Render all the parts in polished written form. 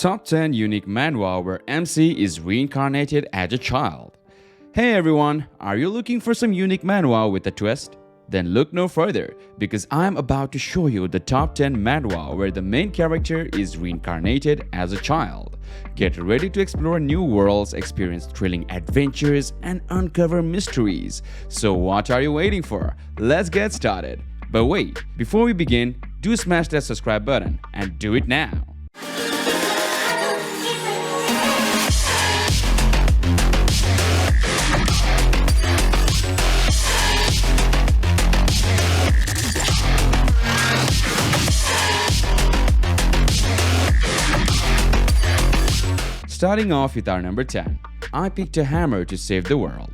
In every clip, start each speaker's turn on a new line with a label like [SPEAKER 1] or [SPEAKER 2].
[SPEAKER 1] Top 10 Unique Manhwa where MC is reincarnated as a child. Hey everyone, are you looking for some unique manhwa with a twist? Then look no further, because I'm about to show you the top 10 manhwa where the main character is reincarnated as a child. Get ready to explore new worlds, experience thrilling adventures, and uncover mysteries. So what are you waiting for? Let's get started. But wait, before we begin, do smash that subscribe button and do it now. Starting off with our number 10, I picked a hammer to save the world.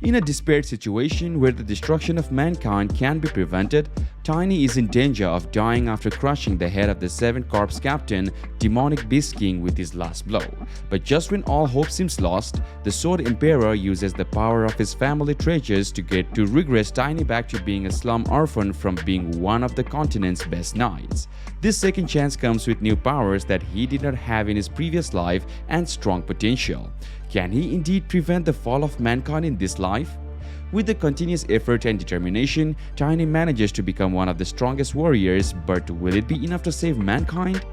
[SPEAKER 1] In a desperate situation where the destruction of mankind can be prevented, Tiny is in danger of dying after crushing the head of the 7 Corps captain, demonic Beast King, with his last blow. But just when all hope seems lost, the Sword Emperor uses the power of his family treasures to regress Tiny back to being a slum orphan from being one of the continent's best knights. This second chance comes with new powers that he did not have in his previous life and strong potential. Can he indeed prevent the fall of mankind in this life? With the continuous effort and determination, Tiny manages to become one of the strongest warriors, but will it be enough to save mankind?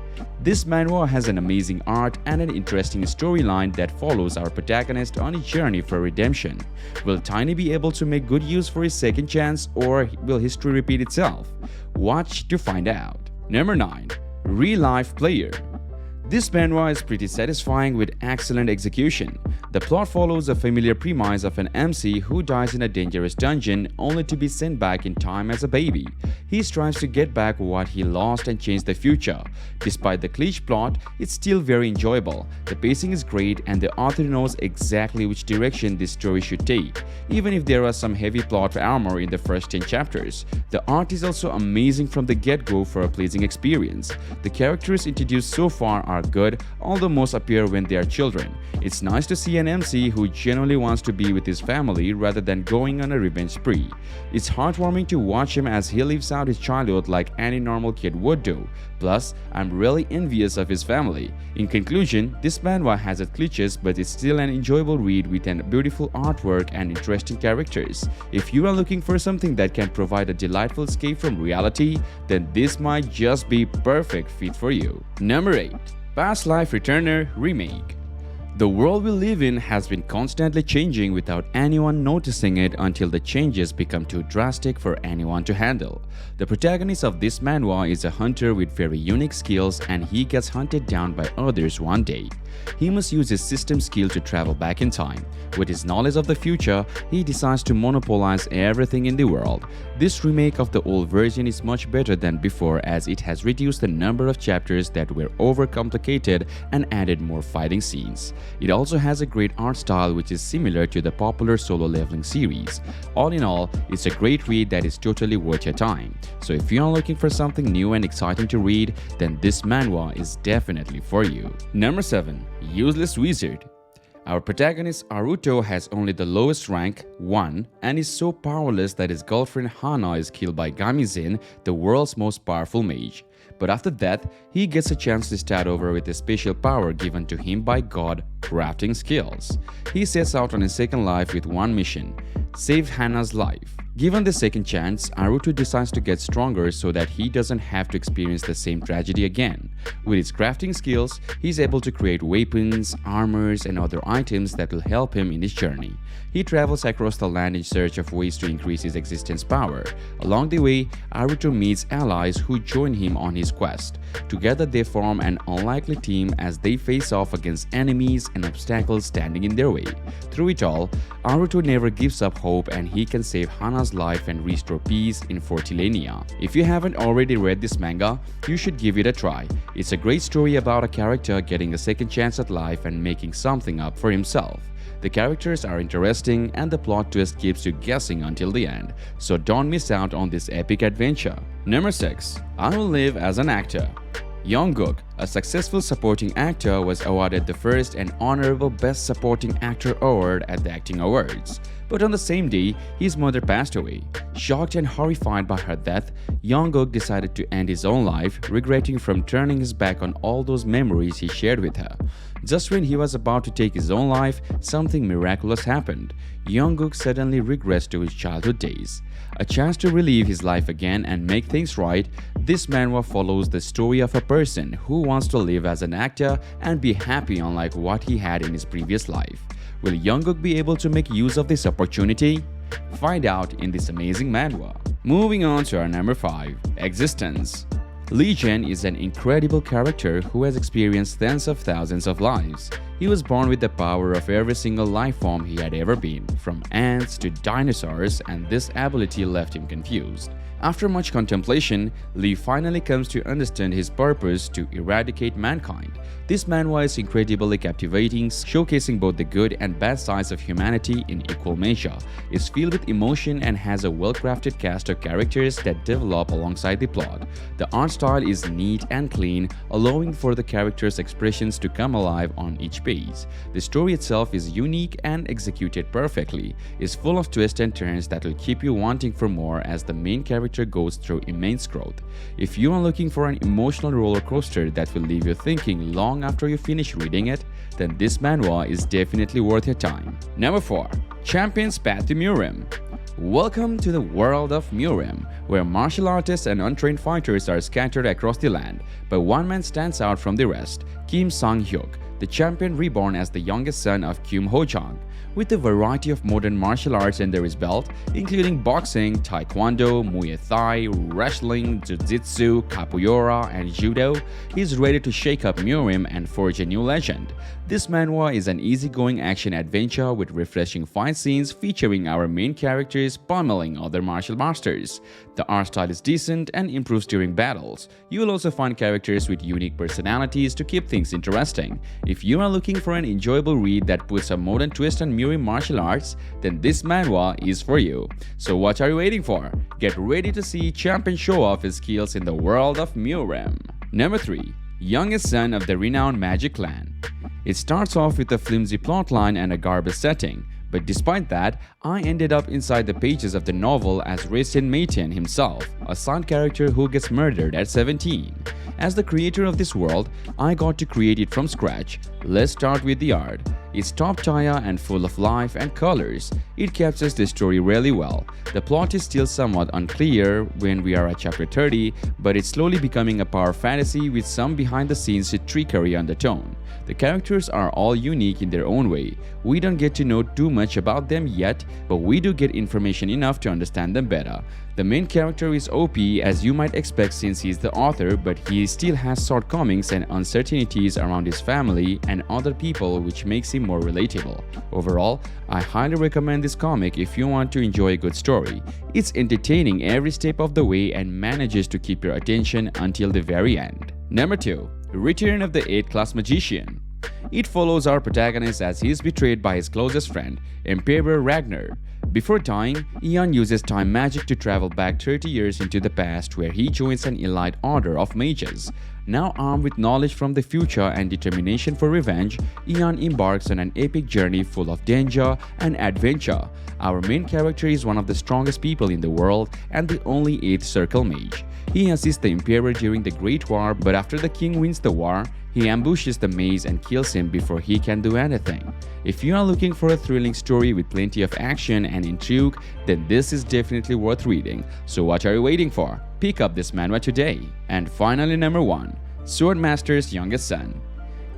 [SPEAKER 1] This manhwa has an amazing art and an interesting storyline that follows our protagonist on his journey for redemption. Will Tiny be able to make good use for his second chance, or will history repeat itself? Watch to find out. Number 9. Real-Life Player. This manhwa is pretty satisfying with excellent execution. The plot follows a familiar premise of an MC who dies in a dangerous dungeon only to be sent back in time as a baby. He strives to get back what he lost and change the future. Despite the cliche plot, it's still very enjoyable. The pacing is great and the author knows exactly which direction this story should take, even if there are some heavy plot armor in the first 10 chapters. The art is also amazing from the get-go for a pleasing experience. The characters introduced so far are good, although most appear when they are children. It's nice to see an MC who genuinely wants to be with his family rather than going on a revenge spree. It's heartwarming to watch him as he lives out his childhood like any normal kid would do. Plus, I'm really envious of his family. In conclusion, this manhwa has its glitches, but it's still an enjoyable read with a beautiful artwork and interesting characters. If you are looking for something that can provide a delightful escape from reality, then this might just be perfect fit for you. Number 8. Past Life Returner Remake. The world we live in has been constantly changing without anyone noticing it until the changes become too drastic for anyone to handle. The protagonist of this manhwa is a hunter with very unique skills, and he gets hunted down by others one day. He must use his system skill to travel back in time. With his knowledge of the future, he decides to monopolize everything in the world. This remake of the old version is much better than before, as it has reduced the number of chapters that were overcomplicated and added more fighting scenes. It also has a great art style which is similar to the popular solo leveling series. All in all, it's a great read that is totally worth your time. So if you are looking for something new and exciting to read, then this manhwa is definitely for you. Number 7. Useless Wizard. Our protagonist Aruto has only the lowest rank, 1, and is so powerless that his girlfriend Hana is killed by Gamizen, the world's most powerful mage. But after that, he gets a chance to start over with a special power given to him by God, crafting skills. He sets out on his second life with one mission: save Hana's life. Given the second chance, Aruto decides to get stronger so that he doesn't have to experience the same tragedy again. With his crafting skills, he's able to create weapons, armors, and other items that will help him in his journey. He travels across the land in search of ways to increase his existence power. Along the way, Aruto meets allies who join him on his quest. Together they form an unlikely team as they face off against enemies and obstacles standing in their way. Through it all, Aruto never gives up hope, and he can save Hana's life and restore peace in Fortilania. If you haven't already read this manga, you should give it a try. It's a great story about a character getting a second chance at life and making something up for himself. The characters are interesting and the plot twist keeps you guessing until the end, so don't miss out on this epic adventure. Number 6. I Will Live as an Actor. Jungkook, A successful supporting actor was awarded the first and honorable Best Supporting Actor award at the Acting Awards. But on the same day, his mother passed away. Shocked and horrified by her death, Jungkook decided to end his own life, regretting from turning his back on all those memories he shared with her. Just when he was about to take his own life, something miraculous happened. Jungkook suddenly regressed to his childhood days. A chance to relive his life again and make things right, this manhwa follows the story of a person who wants to live as an actor and be happy unlike what he had in his previous life. Will Jungkook be able to make use of this opportunity? Find out in this amazing manhwa. Moving on to our number 5, Existence. Lee Jin is an incredible character who has experienced tens of thousands of lives. He was born with the power of every single life form he had ever been, from ants to dinosaurs, and this ability left him confused. After much contemplation, Lee finally comes to understand his purpose to eradicate mankind. This manhwa is incredibly captivating, showcasing both the good and bad sides of humanity in equal measure. It's filled with emotion and has a well-crafted cast of characters that develop alongside the plot. The art style is neat and clean, allowing for the characters' expressions to come alive on each page. The story itself is unique and executed perfectly. It's full of twists and turns that will keep you wanting for more as the main character goes through immense growth. If you are looking for an emotional roller coaster that will leave you thinking long after you finish reading it, then this manhwa is definitely worth your time. Number 4. Champion's Path to Murim. Welcome to the world of Murim, where martial artists and untrained fighters are scattered across the land, but one man stands out from the rest, Kim Sang-hyuk, the champion reborn as the youngest son of Kim Ho-jang. With a variety of modern martial arts under his belt, including boxing, taekwondo, muay thai, wrestling, jiu-jitsu, capoeira, and judo, he's ready to shake up Murim and forge a new legend. This manhwa is an easygoing action-adventure with refreshing fight scenes featuring our main characters pummeling other martial masters. The art style is decent and improves during battles. You will also find characters with unique personalities to keep things interesting. If you are looking for an enjoyable read that puts a modern twist on Murim martial arts, then this manhwa is for you. So what are you waiting for? Get ready to see Champion show off his skills in the world of Murim. Number 3. Youngest son of the renowned magic clan. It starts off with a flimsy plotline and a garbage setting, but despite that, I ended up inside the pages of the novel as Racine Maiten himself, a side character who gets murdered at 17. As the creator of this world, I got to create it from scratch. Let's start with the art. It's top-tier and full of life and colors. It captures the story really well. The plot is still somewhat unclear when we are at chapter 30, but it's slowly becoming a power fantasy with some behind-the-scenes trickery undertone. The characters are all unique in their own way. We don't get to know too much about them yet, but we do get information enough to understand them better. The main character is OP as you might expect since he's the author, but he still has shortcomings and uncertainties around his family and other people, which makes him more relatable. Overall, I highly recommend this comic if you want to enjoy a good story. It's entertaining every step of the way and manages to keep your attention until the very end. Number 2. Return of the 8th Class Magician. It follows our protagonist as he is betrayed by his closest friend, Emperor Ragnar. Before dying, Ian uses time magic to travel back 30 years into the past where he joins an elite order of mages. Now armed with knowledge from the future and determination for revenge, Ian embarks on an epic journey full of danger and adventure. Our main character is one of the strongest people in the world and the only 8th Circle mage. He assists the Emperor during the Great War, but after the king wins the war, he ambushes the mage and kills him before he can do anything. If you are looking for a thrilling story with plenty of action and intrigue, then this is definitely worth reading. So what are you waiting for? Pick up this manhwa today. And finally, number 1. Swordmasters' youngest son.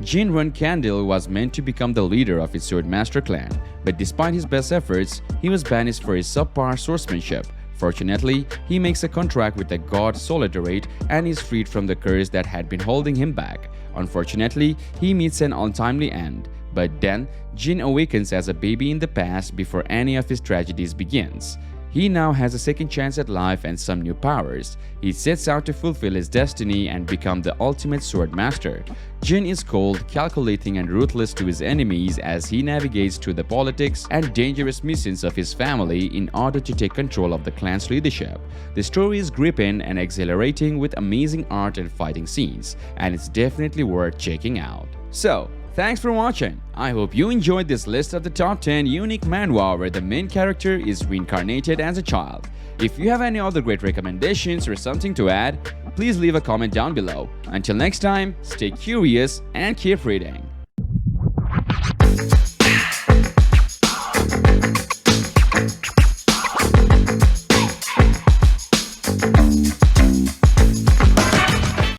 [SPEAKER 1] Jinrun Kandil was meant to become the leader of his Swordmaster clan, but despite his best efforts, he was banished for his subpar swordsmanship. Fortunately, he makes a contract with the god Solidarate and is freed from the curse that had been holding him back. Unfortunately, he meets an untimely end, but then Jin awakens as a baby in the past before any of his tragedies begins. He now has a second chance at life and some new powers. He sets out to fulfill his destiny and become the ultimate Swordmaster. Jin is cold, calculating and ruthless to his enemies as he navigates through the politics and dangerous missions of his family in order to take control of the clan's leadership. The story is gripping and exhilarating with amazing art and fighting scenes, and it's definitely worth checking out. So, thanks for watching. I hope you enjoyed this list of the top 10 unique manhwa where the main character is reincarnated as a child. If you have any other great recommendations or something to add, please leave a comment down below. Until next time, stay curious and keep reading.